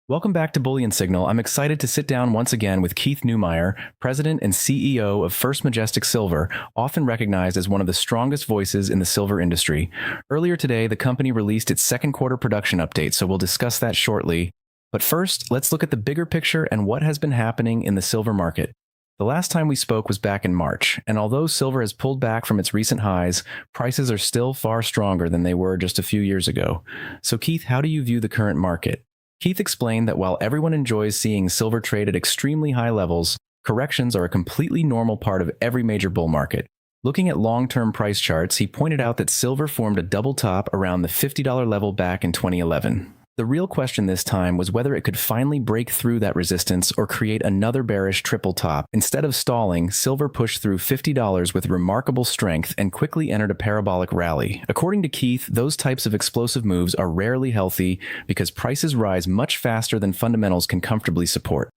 Welcome back to Bullion Signal. I'm excited to sit down once again with Keith Neumeyer, President and CEO of First Majestic Silver, often recognized as one of the strongest voices in the silver industry. Earlier today, the company released its second quarter production update, so we'll discuss that shortly. But first, let's look at the bigger picture and what has been happening in the silver market. The last time we spoke was back in March, and although silver has pulled back from its recent highs, prices are still far stronger than they were just a few years ago. So Keith, how do you view the current market? Keith explained that while everyone enjoys seeing silver trade at extremely high levels, corrections are a completely normal part of every major bull market. Looking at long-term price charts, he pointed out that silver formed a double top around the $50 level back in 2011. The real question this time was whether it could finally break through that resistance or create another bearish triple top. Instead of stalling, silver pushed through $50 with remarkable strength and quickly entered a parabolic rally. According to Keith, those types of explosive moves are rarely healthy because prices rise much faster than fundamentals can comfortably support.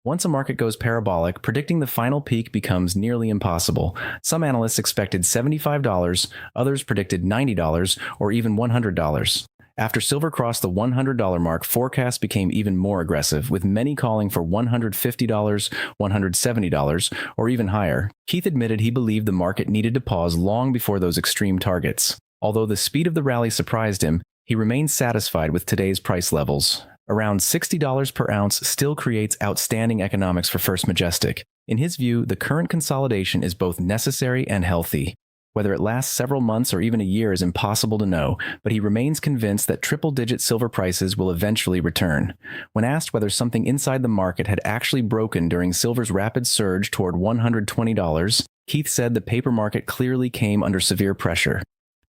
Once a market goes parabolic, predicting the final peak becomes nearly impossible. Some analysts expected $75, others predicted $90, or even $100. After silver crossed the $100 mark, forecasts became even more aggressive, with many calling for $150, $170, or even higher. Keith admitted he believed the market needed to pause long before those extreme targets. Although the speed of the rally surprised him, he remained satisfied with today's price levels. Around $60 per ounce still creates outstanding economics for First Majestic. In his view, the current consolidation is both necessary and healthy. Whether it lasts several months or even a year is impossible to know, but he remains convinced that triple-digit silver prices will eventually return. When asked whether something inside the market had actually broken during silver's rapid surge toward $120, Keith said the paper market clearly came under severe pressure.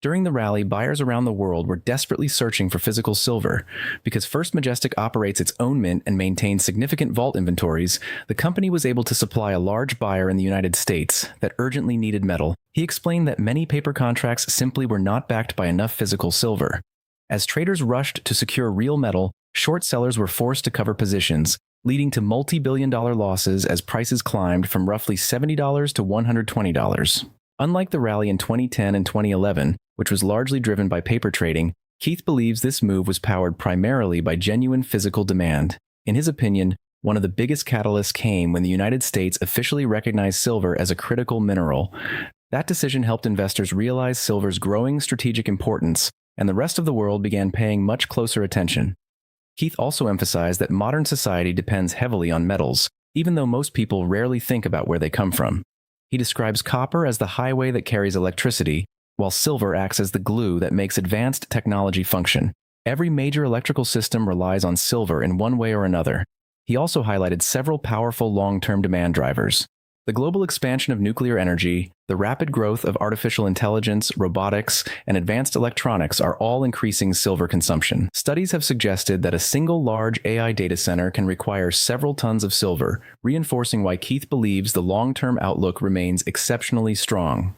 During the rally, buyers around the world were desperately searching for physical silver. Because First Majestic operates its own mint and maintains significant vault inventories, the company was able to supply a large buyer in the United States that urgently needed metal. He explained that many paper contracts simply were not backed by enough physical silver. As traders rushed to secure real metal, short sellers were forced to cover positions, leading to multi-billion-dollar losses as prices climbed from roughly $70 to $120. Unlike the rally in 2010 and 2011, which was largely driven by paper trading, Keith believes this move was powered primarily by genuine physical demand. In his opinion, one of the biggest catalysts came when the United States officially recognized silver as a critical mineral. That decision helped investors realize silver's growing strategic importance, and the rest of the world began paying much closer attention. Keith also emphasized that modern society depends heavily on metals, even though most people rarely think about where they come from. He describes copper as the highway that carries electricity, while silver acts as the glue that makes advanced technology function. Every major electrical system relies on silver in one way or another. He also highlighted several powerful long-term demand drivers. The global expansion of nuclear energy, the rapid growth of artificial intelligence, robotics, and advanced electronics are all increasing silver consumption. Studies have suggested that a single large AI data center can require several tons of silver, reinforcing why Keith believes the long-term outlook remains exceptionally strong.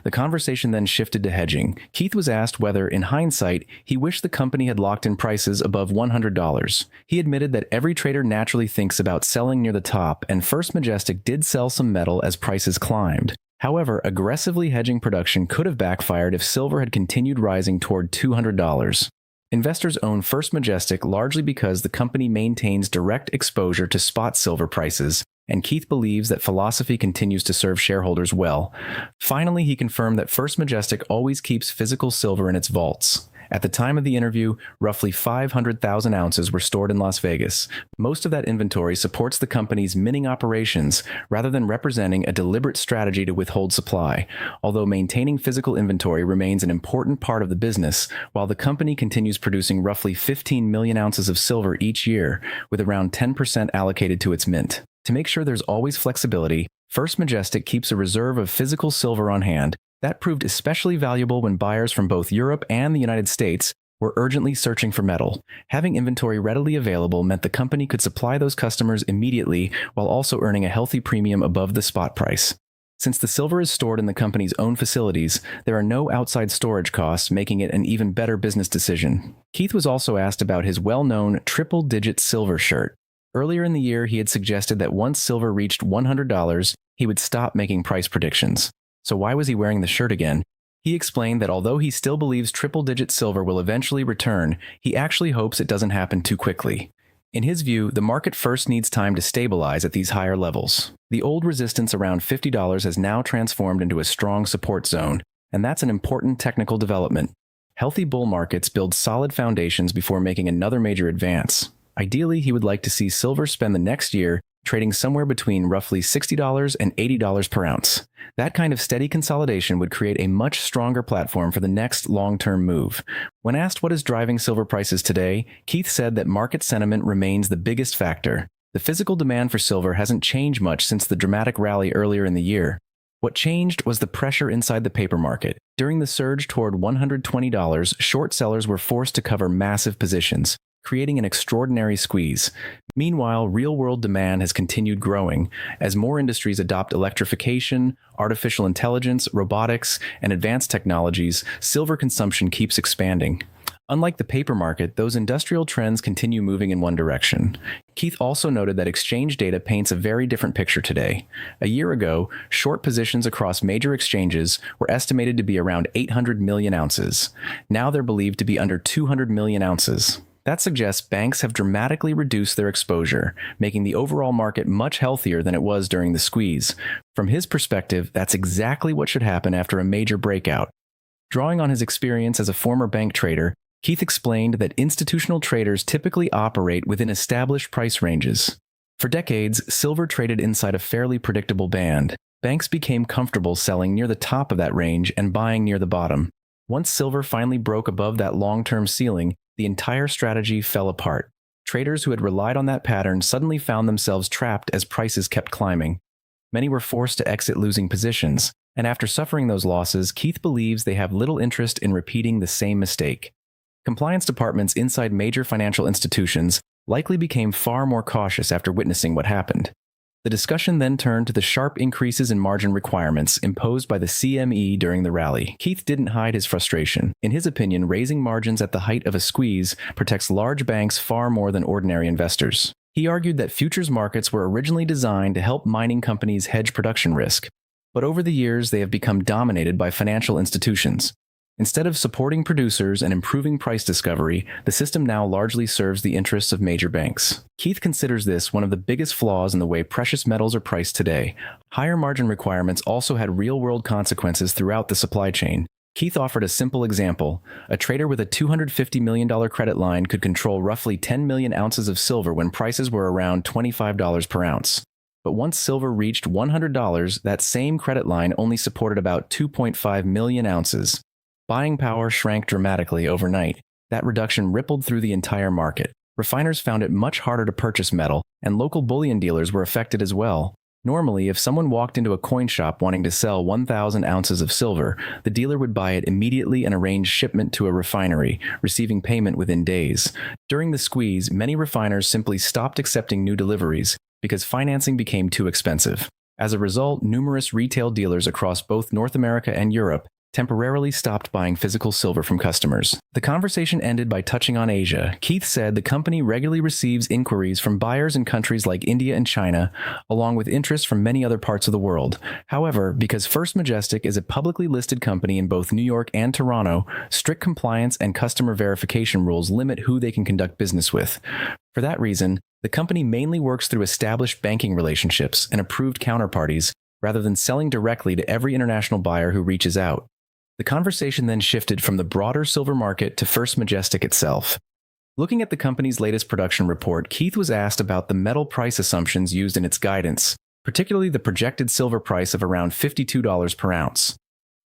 The conversation then shifted to hedging. Keith was asked whether, in hindsight, he wished the company had locked in prices above $100. He admitted that every trader naturally thinks about selling near the top, and First Majestic did sell some metal as prices climbed. However, aggressively hedging production could have backfired if silver had continued rising toward $200. Investors own First Majestic largely because the company maintains direct exposure to spot silver prices, and Keith believes that philosophy continues to serve shareholders well. Finally, he confirmed that First Majestic always keeps physical silver in its vaults. At the time of the interview, roughly 500,000 ounces were stored in Las Vegas. Most of that inventory supports the company's minting operations rather than representing a deliberate strategy to withhold supply, although maintaining physical inventory remains an important part of the business, while the company continues producing roughly 15 million ounces of silver each year, with around 10% allocated to its mint. To make sure there's always flexibility, First Majestic keeps a reserve of physical silver on hand. That proved especially valuable when buyers from both Europe and the United States were urgently searching for metal. Having inventory readily available meant the company could supply those customers immediately while also earning a healthy premium above the spot price. Since the silver is stored in the company's own facilities, there are no outside storage costs, making it an even better business decision. Keith was also asked about his well-known triple-digit silver shirt. Earlier in the year, he had suggested that once silver reached $100, he would stop making price predictions. So why was he wearing the shirt again? He explained that although he still believes triple-digit silver will eventually return, he actually hopes it doesn't happen too quickly. In his view, the market first needs time to stabilize at these higher levels. The old resistance around $50 has now transformed into a strong support zone, and that's an important technical development. Healthy bull markets build solid foundations before making another major advance. Ideally, he would like to see silver spend the next year trading somewhere between roughly $60 and $80 per ounce. That kind of steady consolidation would create a much stronger platform for the next long-term move. When asked what is driving silver prices today, Keith said that market sentiment remains the biggest factor. The physical demand for silver hasn't changed much since the dramatic rally earlier in the year. What changed was the pressure inside the paper market. During the surge toward $120, short sellers were forced to cover massive positions, creating an extraordinary squeeze. Meanwhile, real-world demand has continued growing. As more industries adopt electrification, artificial intelligence, robotics, and advanced technologies, silver consumption keeps expanding. Unlike the paper market, those industrial trends continue moving in one direction. Keith also noted that exchange data paints a very different picture today. A year ago, short positions across major exchanges were estimated to be around 800 million ounces. Now they're believed to be under 200 million ounces. That suggests banks have dramatically reduced their exposure, making the overall market much healthier than it was during the squeeze. From his perspective, that's exactly what should happen after a major breakout. Drawing on his experience as a former bank trader, Keith explained that institutional traders typically operate within established price ranges. For decades, silver traded inside a fairly predictable band. Banks became comfortable selling near the top of that range and buying near the bottom. Once silver finally broke above that long-term ceiling, the entire strategy fell apart. Traders who had relied on that pattern suddenly found themselves trapped as prices kept climbing. Many were forced to exit losing positions, and after suffering those losses, Keith believes they have little interest in repeating the same mistake. Compliance departments inside major financial institutions likely became far more cautious after witnessing what happened. The discussion then turned to the sharp increases in margin requirements imposed by the CME during the rally. Keith didn't hide his frustration. In his opinion, raising margins at the height of a squeeze protects large banks far more than ordinary investors. He argued that futures markets were originally designed to help mining companies hedge production risk, but over the years they have become dominated by financial institutions. Instead of supporting producers and improving price discovery, the system now largely serves the interests of major banks. Keith considers this one of the biggest flaws in the way precious metals are priced today. Higher margin requirements also had real-world consequences throughout the supply chain. Keith offered a simple example. A trader with a $250 million credit line could control roughly 10 million ounces of silver when prices were around $25 per ounce. But once silver reached $100, that same credit line only supported about 2.5 million ounces. Buying power shrank dramatically overnight. That reduction rippled through the entire market. Refiners found it much harder to purchase metal, and local bullion dealers were affected as well. Normally, if someone walked into a coin shop wanting to sell 1,000 ounces of silver, the dealer would buy it immediately and arrange shipment to a refinery, receiving payment within days. During the squeeze, many refiners simply stopped accepting new deliveries because financing became too expensive. As a result, numerous retail dealers across both North America and Europe temporarily stopped buying physical silver from customers. The conversation ended by touching on Asia. Keith said the company regularly receives inquiries from buyers in countries like India and China, along with interest from many other parts of the world. However, because First Majestic is a publicly listed company in both New York and Toronto, strict compliance and customer verification rules limit who they can conduct business with. For that reason, the company mainly works through established banking relationships and approved counterparties, rather than selling directly to every international buyer who reaches out. The conversation then shifted from the broader silver market to First Majestic itself. Looking at the company's latest production report, Keith was asked about the metal price assumptions used in its guidance, particularly the projected silver price of around $52 per ounce.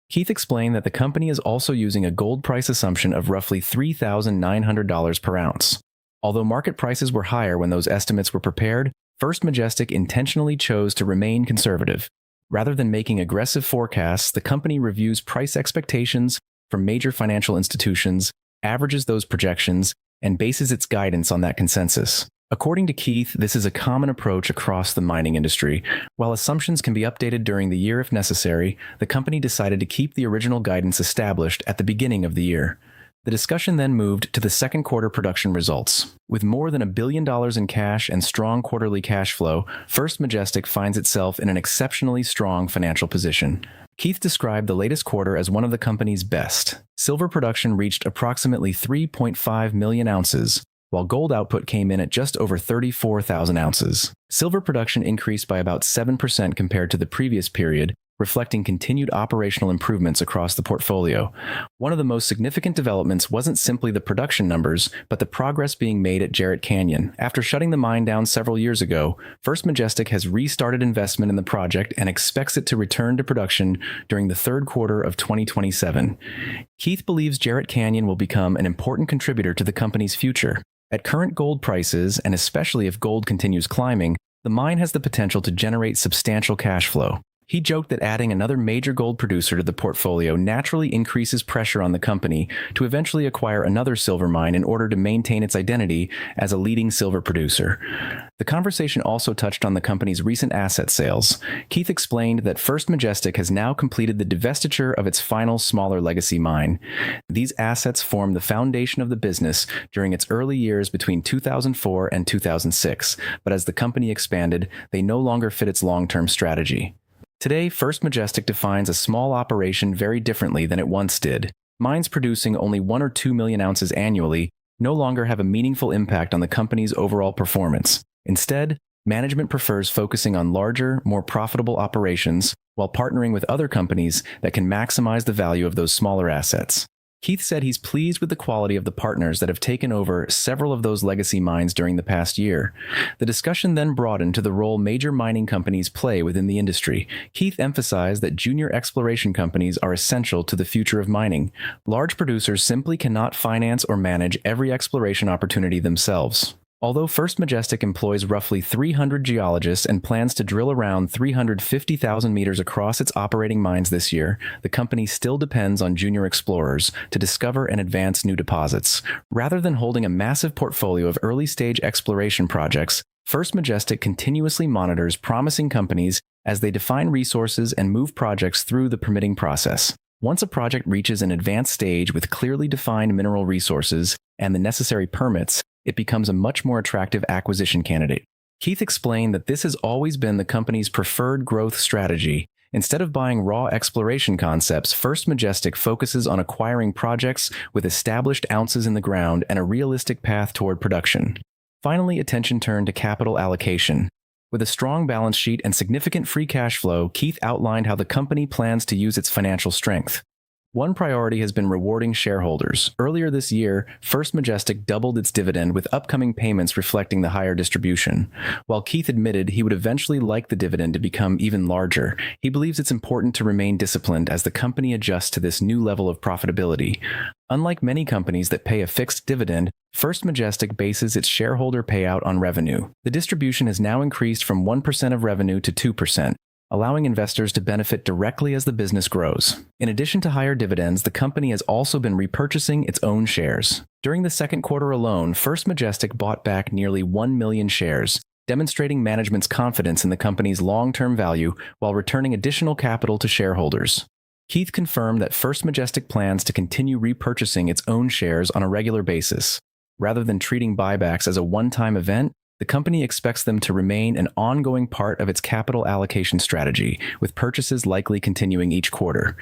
Keith explained that the company is also using a gold price assumption of roughly $3,900 per ounce. Although market prices were higher when those estimates were prepared, First Majestic intentionally chose to remain conservative. Rather than making aggressive forecasts, the company reviews price expectations from major financial institutions, averages those projections, and bases its guidance on that consensus. According to Keith, this is a common approach across the mining industry. While assumptions can be updated during the year if necessary, the company decided to keep the original guidance established at the beginning of the year. The discussion then moved to the second quarter production results. With more than $1 billion in cash and strong quarterly cash flow, First Majestic finds itself in an exceptionally strong financial position. Keith described the latest quarter as one of the company's best. Silver production reached approximately 3.5 million ounces, while gold output came in at just over 34,000 ounces. Silver production increased by about 7% compared to the previous period, reflecting continued operational improvements across the portfolio. One of the most significant developments wasn't simply the production numbers, but the progress being made at Jarrett Canyon. After shutting the mine down several years ago, First Majestic has restarted investment in the project and expects it to return to production during the third quarter of 2027. Keith believes Jarrett Canyon will become an important contributor to the company's future. At current gold prices, and especially if gold continues climbing, the mine has the potential to generate substantial cash flow. He joked that adding another major gold producer to the portfolio naturally increases pressure on the company to eventually acquire another silver mine in order to maintain its identity as a leading silver producer. The conversation also touched on the company's recent asset sales. Keith explained that First Majestic has now completed the divestiture of its final smaller legacy mine. These assets form the foundation of the business during its early years between 2004 and 2006, but as the company expanded, they no longer fit its long-term strategy. Today, First Majestic defines a small operation very differently than it once did. Mines producing only 1 or 2 million ounces annually no longer have a meaningful impact on the company's overall performance. Instead, management prefers focusing on larger, more profitable operations while partnering with other companies that can maximize the value of those smaller assets. Keith said he's pleased with the quality of the partners that have taken over several of those legacy mines during the past year. The discussion then broadened to the role major mining companies play within the industry. Keith emphasized that junior exploration companies are essential to the future of mining. Large producers simply cannot finance or manage every exploration opportunity themselves. Although First Majestic employs roughly 300 geologists and plans to drill around 350,000 meters across its operating mines this year, the company still depends on junior explorers to discover and advance new deposits. Rather than holding a massive portfolio of early-stage exploration projects, First Majestic continuously monitors promising companies as they define resources and move projects through the permitting process. Once a project reaches an advanced stage with clearly defined mineral resources and the necessary permits, it becomes a much more attractive acquisition candidate. Keith explained that this has always been the company's preferred growth strategy. Instead of buying raw exploration concepts, First Majestic focuses on acquiring projects with established ounces in the ground and a realistic path toward production. Finally, attention turned to capital allocation. With a strong balance sheet and significant free cash flow, Keith outlined how the company plans to use its financial strength. One priority has been rewarding shareholders. Earlier this year, First Majestic doubled its dividend with upcoming payments reflecting the higher distribution. While Keith admitted he would eventually like the dividend to become even larger, he believes it's important to remain disciplined as the company adjusts to this new level of profitability. Unlike many companies that pay a fixed dividend, First Majestic bases its shareholder payout on revenue. The distribution has now increased from 1% of revenue to 2%. Allowing investors to benefit directly as the business grows. In addition to higher dividends, the company has also been repurchasing its own shares. During the second quarter alone, First Majestic bought back nearly 1 million shares, demonstrating management's confidence in the company's long-term value while returning additional capital to shareholders. Keith confirmed that First Majestic plans to continue repurchasing its own shares on a regular basis. Rather than treating buybacks as a one-time event, the company expects them to remain an ongoing part of its capital allocation strategy, with purchases likely continuing each quarter.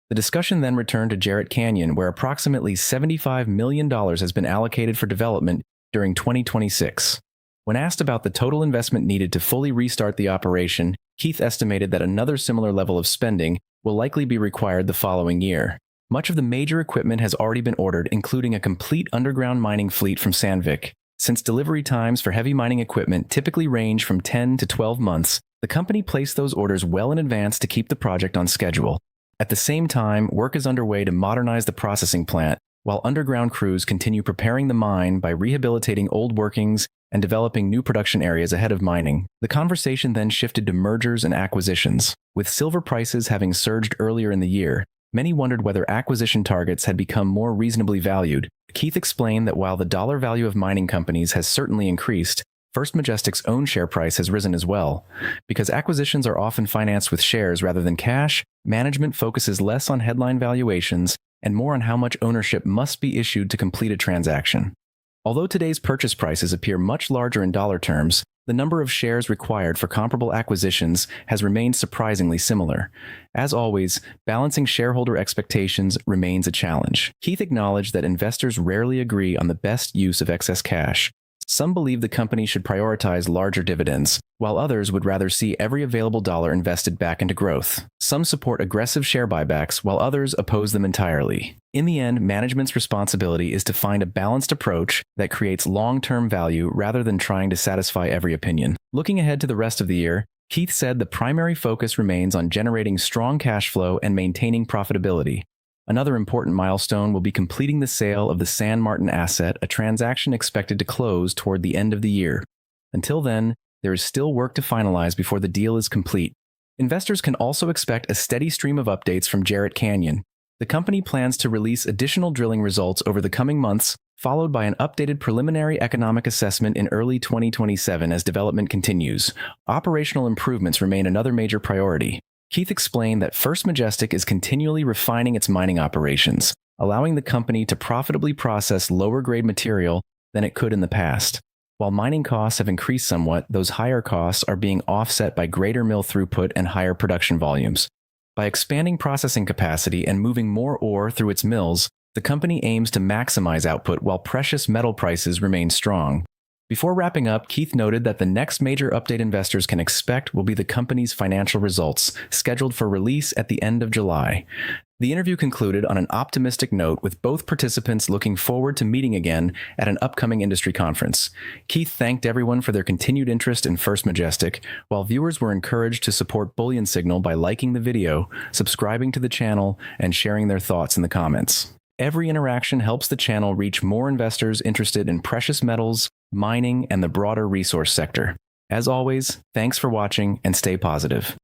The discussion then returned to Jarrett Canyon, where approximately $75 million has been allocated for development during 2026. When asked about the total investment needed to fully restart the operation, Keith estimated that another similar level of spending will likely be required the following year. Much of the major equipment has already been ordered, including a complete underground mining fleet from Sandvik. Since delivery times for heavy mining equipment typically range from 10 to 12 months, the company placed those orders well in advance to keep the project on schedule. At the same time, work is underway to modernize the processing plant, while underground crews continue preparing the mine by rehabilitating old workings and developing new production areas ahead of mining. The conversation then shifted to mergers and acquisitions. With silver prices having surged earlier in the year, many wondered whether acquisition targets had become more reasonably valued. Keith explained that while the dollar value of mining companies has certainly increased, First Majestic's own share price has risen as well. Because acquisitions are often financed with shares rather than cash, management focuses less on headline valuations and more on how much ownership must be issued to complete a transaction. Although today's purchase prices appear much larger in dollar terms, the number of shares required for comparable acquisitions has remained surprisingly similar. As always, balancing shareholder expectations remains a challenge. Keith acknowledged that investors rarely agree on the best use of excess cash. Some believe the company should prioritize larger dividends, while others would rather see every available dollar invested back into growth. Some support aggressive share buybacks, while others oppose them entirely. In the end, management's responsibility is to find a balanced approach that creates long-term value rather than trying to satisfy every opinion. Looking ahead to the rest of the year, Keith said the primary focus remains on generating strong cash flow and maintaining profitability. Another important milestone will be completing the sale of the San Martin asset, a transaction expected to close toward the end of the year. Until then, there is still work to finalize before the deal is complete. Investors can also expect a steady stream of updates from Jarrett Canyon. The company plans to release additional drilling results over the coming months, followed by an updated preliminary economic assessment in early 2027 as development continues. Operational improvements remain another major priority. Keith explained that First Majestic is continually refining its mining operations, allowing the company to profitably process lower-grade material than it could in the past. While mining costs have increased somewhat, those higher costs are being offset by greater mill throughput and higher production volumes. By expanding processing capacity and moving more ore through its mills, the company aims to maximize output while precious metal prices remain strong. Before wrapping up, Keith noted that the next major update investors can expect will be the company's financial results, scheduled for release at the end of July. The interview concluded on an optimistic note, with both participants looking forward to meeting again at an upcoming industry conference. Keith thanked everyone for their continued interest in First Majestic, while viewers were encouraged to support Bullion Signal by liking the video, subscribing to the channel, and sharing their thoughts in the comments. Every interaction helps the channel reach more investors interested in precious metals, mining, and the broader resource sector. As always, thanks for watching and stay positive.